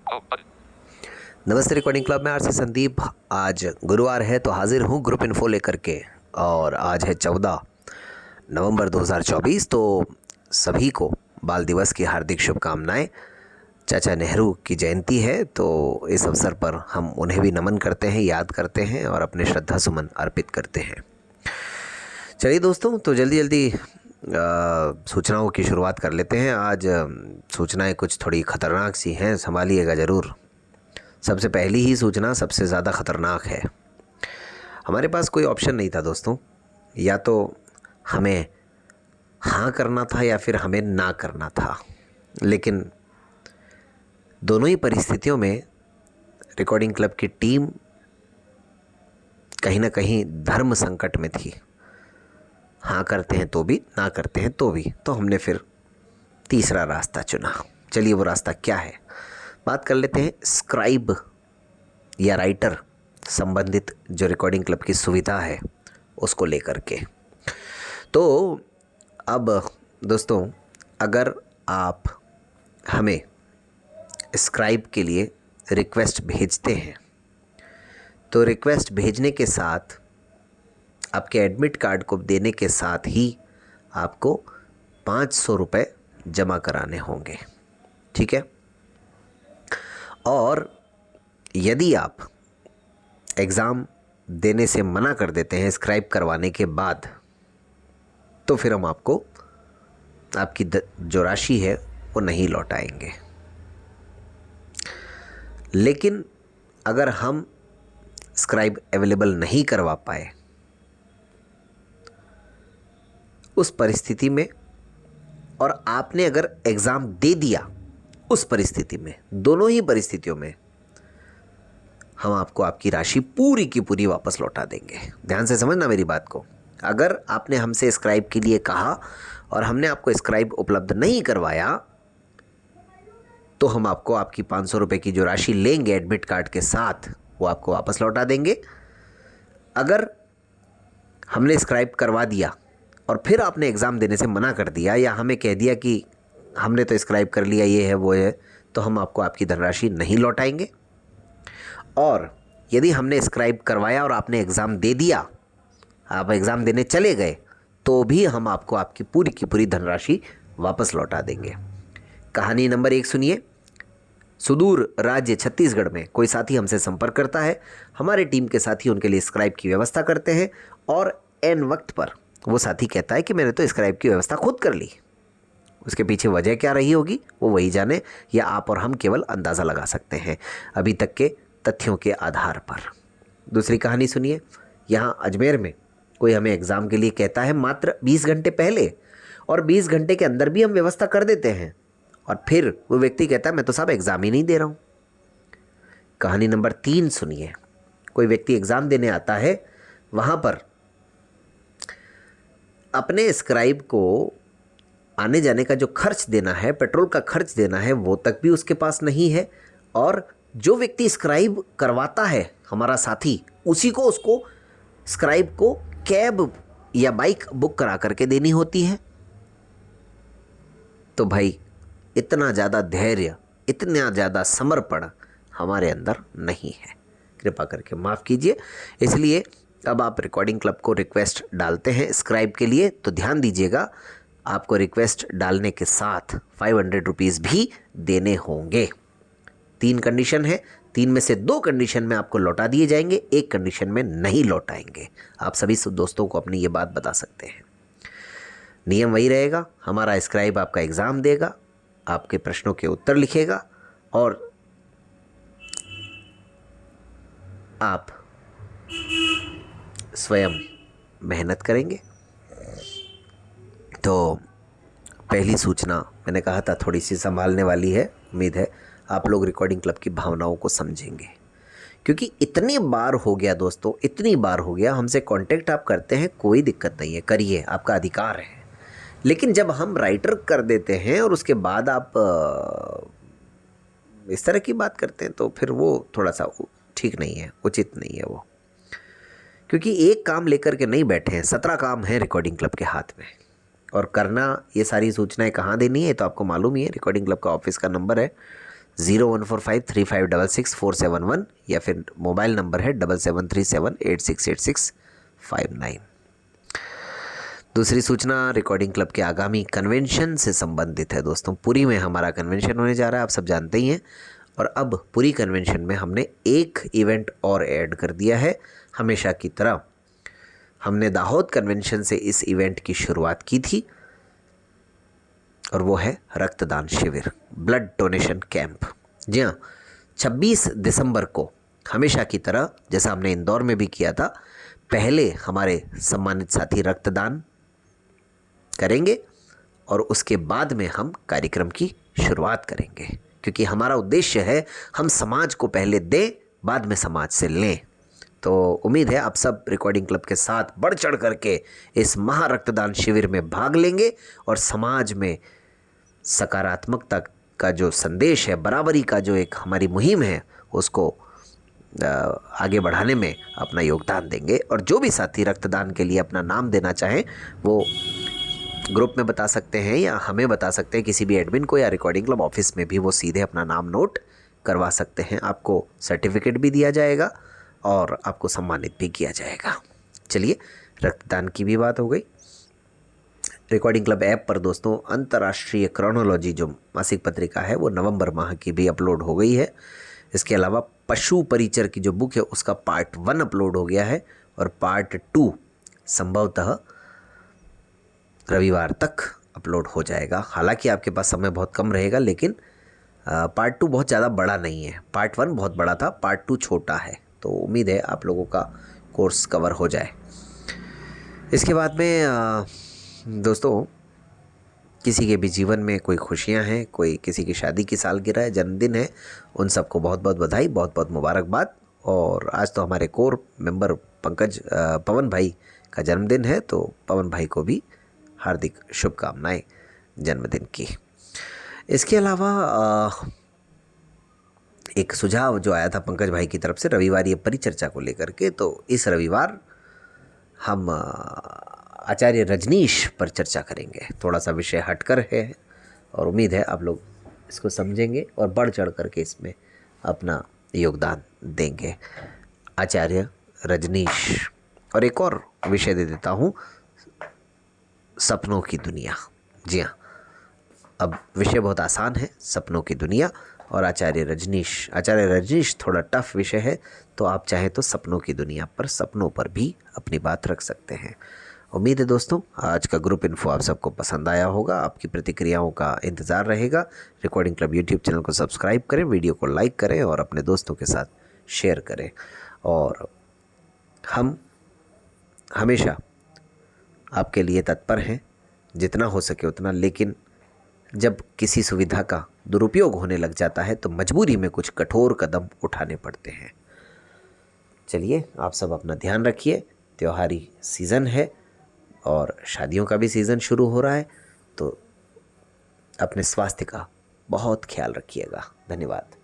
नमस्ते recording club में RC Sandeep. आज गुरुवार है तो हाजिर हूँ ग्रुप इन्फो लेकर के। और आज है 14 नवंबर 2024। तो सभी को बाल दिवस की हार्दिक शुभकामनाएं। चाचा नेहरू की जयंती है तो इस अवसर पर हम उन्हें भी नमन करते हैं, याद करते हैं और अपने श्रद्धा सुमन अर्पित करते हैं। चलिए दोस्तों, तो जल्दी जल्दी सूचनाओं की शुरुआत कर लेते हैं। आज सूचनाएं कुछ थोड़ी ख़तरनाक सी हैं, संभालिएगा ज़रूर। सबसे पहली ही सूचना सबसे ज़्यादा ख़तरनाक है। हमारे पास कोई ऑप्शन नहीं था दोस्तों, या तो हमें हाँ करना था या फिर हमें ना करना था। लेकिन दोनों ही परिस्थितियों में रिकॉर्डिंग क्लब की टीम कहीं ना कहीं धर्म संकट में थी। हाँ करते हैं तो भी, ना करते हैं तो भी। तो हमने फिर तीसरा रास्ता चुना। चलिए, वो रास्ता क्या है बात कर लेते हैं। स्क्राइब या राइटर संबंधित जो रिकॉर्डिंग क्लब की सुविधा है उसको लेकर के। तो अब दोस्तों, अगर आप हमें स्क्राइब के लिए रिक्वेस्ट भेजते हैं तो रिक्वेस्ट भेजने के साथ आपके एडमिट कार्ड को देने के साथ ही आपको 500 रुपये जमा कराने होंगे, ठीक है। और यदि आप एग्ज़ाम देने से मना कर देते हैं स्क्राइब करवाने के बाद, तो फिर हम आपको आपकी जो राशि है वो नहीं लौटाएंगे। लेकिन अगर हम स्क्राइब अवेलेबल नहीं करवा पाए उस परिस्थिति में, और आपने अगर एग्ज़ाम दे दिया उस परिस्थिति में, दोनों ही परिस्थितियों में हम आपको आपकी राशि पूरी की पूरी वापस लौटा देंगे। ध्यान से समझना मेरी बात को। अगर आपने हमसे स्क्राइब के लिए कहा और हमने आपको स्क्राइब उपलब्ध नहीं करवाया तो हम आपको आपकी 500 रुपये की जो राशि लेंगे एडमिट कार्ड के साथ वो आपको वापस लौटा देंगे। अगर हमने स्क्राइब करवा दिया और फिर आपने एग्ज़ाम देने से मना कर दिया या हमें कह दिया कि हमने तो स्क्राइब कर लिया, ये है वो है, तो हम आपको आपकी धनराशि नहीं लौटाएंगे। और यदि हमने स्क्राइब करवाया और आपने एग्ज़ाम दे दिया, आप एग्ज़ाम देने चले गए, तो भी हम आपको आपकी पूरी की पूरी धनराशि वापस लौटा देंगे। कहानी नंबर 1 सुनिए। सुदूर राज्य छत्तीसगढ़ में कोई साथी हमसे संपर्क करता है। हमारे टीम के साथी उनके लिए स्क्राइब की व्यवस्था करते हैं और एन वक्त पर वो साथी कहता है कि मैंने तो स्क्राइब की व्यवस्था खुद कर ली। उसके पीछे वजह क्या रही होगी वो वही जाने, या आप और हम केवल अंदाज़ा लगा सकते हैं अभी तक के तथ्यों के आधार पर। दूसरी कहानी सुनिए। यहाँ अजमेर में कोई हमें एग्ज़ाम के लिए कहता है मात्र 20 घंटे पहले, और 20 घंटे के अंदर भी हम व्यवस्था कर देते हैं, और फिर वो व्यक्ति कहता है मैं तो साहब एग्ज़ाम ही नहीं दे रहा हूँ। कहानी नंबर 3 सुनिए। कोई व्यक्ति एग्ज़ाम देने आता है, वहाँ पर अपने स्क्राइब को आने जाने का जो खर्च देना है, पेट्रोल का खर्च देना है, वो तक भी उसके पास नहीं है। और जो व्यक्ति स्क्राइब करवाता है हमारा साथी, उसी को उसको स्क्राइब को कैब या बाइक बुक करा करके देनी होती है। तो भाई, इतना ज़्यादा धैर्य, इतना ज़्यादा समर्पण हमारे अंदर नहीं है, कृपा करके माफ़ कीजिए। इसलिए अब आप रिकॉर्डिंग क्लब को रिक्वेस्ट डालते हैं स्क्राइब के लिए तो ध्यान दीजिएगा, आपको रिक्वेस्ट डालने के साथ 500 रुपीज़ भी देने होंगे। 3 कंडीशन है, 3 में से 2 कंडीशन में आपको लौटा दिए जाएंगे, 1 कंडीशन में नहीं लौटाएंगे। आप सभी दोस्तों को अपनी ये बात बता सकते हैं। नियम वही रहेगा, हमारा स्क्राइब आपका एग्ज़ाम देगा, आपके प्रश्नों के उत्तर लिखेगा और आप स्वयं मेहनत करेंगे। तो पहली सूचना मैंने कहा था थोड़ी सी संभालने वाली है। उम्मीद है आप लोग रिकॉर्डिंग क्लब की भावनाओं को समझेंगे, क्योंकि इतनी बार हो गया दोस्तों, इतनी बार हो गया। हमसे कांटेक्ट आप करते हैं, कोई दिक्कत नहीं है, करिए, आपका अधिकार है। लेकिन जब हम राइटर कर देते हैं और उसके बाद आप इस तरह की बात करते हैं तो फिर वो थोड़ा सा ठीक नहीं है, उचित नहीं है वो। क्योंकि एक काम लेकर के नहीं बैठे हैं, 17 काम है रिकॉर्डिंग क्लब के हाथ में, और करना ये सारी सूचनाएं कहाँ देनी है तो आपको मालूम ही है। रिकॉर्डिंग क्लब का ऑफिस का नंबर है 0145356647 या फिर मोबाइल नंबर है 7737868659। दूसरी सूचना रिकॉर्डिंग क्लब के आगामी कन्वेंशन से संबंधित है दोस्तों। पुरी में हमारा कन्वेंशन होने जा रहा है, आप सब जानते ही हैं। और अब पुरी कन्वेंशन में हमने एक इवेंट और ऐड कर दिया है। हमेशा की तरह हमने दाहोद कन्वेंशन से इस इवेंट की शुरुआत की थी और वो है रक्तदान शिविर, ब्लड डोनेशन कैंप। जी हाँ, 26 दिसंबर को हमेशा की तरह जैसा हमने इंदौर में भी किया था, पहले हमारे सम्मानित साथी रक्तदान करेंगे और उसके बाद में हम कार्यक्रम की शुरुआत करेंगे, क्योंकि हमारा उद्देश्य है हम समाज को पहले दें, बाद में समाज से लें। तो उम्मीद है आप सब रिकॉर्डिंग क्लब के साथ बढ़ चढ़ करके इस महा रक्तदान शिविर में भाग लेंगे और समाज में सकारात्मकता का जो संदेश है, बराबरी का जो एक हमारी मुहिम है, उसको आगे बढ़ाने में अपना योगदान देंगे। और जो भी साथी रक्तदान के लिए अपना नाम देना चाहें वो ग्रुप में बता सकते हैं या हमें बता सकते हैं, किसी भी एडमिन को, या रिकॉर्डिंग क्लब ऑफिस में भी वो सीधे अपना नाम नोट करवा सकते हैं। आपको सर्टिफिकेट भी दिया जाएगा और आपको सम्मानित भी किया जाएगा। चलिए, रक्तदान की भी बात हो गई। रिकॉर्डिंग क्लब ऐप पर दोस्तों अंतर्राष्ट्रीय क्रोनोलॉजी जो मासिक पत्रिका है वो नवंबर माह की भी अपलोड हो गई है। इसके अलावा पशु परिचर की जो बुक है उसका पार्ट 1 अपलोड हो गया है और पार्ट 2 संभवतः रविवार तक अपलोड हो जाएगा। हालांकि आपके पास समय बहुत कम रहेगा, लेकिन पार्ट 2 बहुत ज़्यादा बड़ा नहीं है। पार्ट 1 बहुत बड़ा था, पार्ट 2 छोटा है, तो उम्मीद है आप लोगों का कोर्स कवर हो जाए। इसके बाद में दोस्तों, किसी के भी जीवन में कोई खुशियां हैं, कोई किसी की शादी की सालगिरह है, जन्मदिन है, उन सबको बहुत बहुत बधाई, बहुत बहुत मुबारकबाद। और आज तो हमारे कोर मेंबर पवन भाई का जन्मदिन है, तो पवन भाई को भी हार्दिक शुभकामनाएं जन्मदिन की। इसके अलावा एक सुझाव जो आया था पंकज भाई की तरफ से रविवार ये परिचर्चा को लेकर के, तो इस रविवार हम आचार्य रजनीश पर चर्चा करेंगे। थोड़ा सा विषय हटकर है और उम्मीद है आप लोग इसको समझेंगे और बढ़ चढ़ करके इसमें अपना योगदान देंगे। आचार्य रजनीश। और एक और विषय दे देता हूँ, सपनों की दुनिया। जी हाँ, अब विषय बहुत आसान है, सपनों की दुनिया। और आचार्य रजनीश थोड़ा टफ विषय है, तो आप चाहें तो सपनों की दुनिया पर, सपनों पर भी अपनी बात रख सकते हैं। उम्मीद है दोस्तों आज का ग्रुप इन्फो आप सबको पसंद आया होगा। आपकी प्रतिक्रियाओं का इंतज़ार रहेगा। रिकॉर्डिंग क्लब यूट्यूब चैनल को सब्सक्राइब करें, वीडियो को लाइक करें और अपने दोस्तों के साथ शेयर करें। और हम हमेशा आपके लिए तत्पर हैं, जितना हो सके उतना। लेकिन जब किसी सुविधा का दुरुपयोग होने लग जाता है तो मजबूरी में कुछ कठोर कदम उठाने पड़ते हैं। चलिए, आप सब अपना ध्यान रखिए। त्योहारी सीज़न है और शादियों का भी सीज़न शुरू हो रहा है, तो अपने स्वास्थ्य का बहुत ख्याल रखिएगा। धन्यवाद।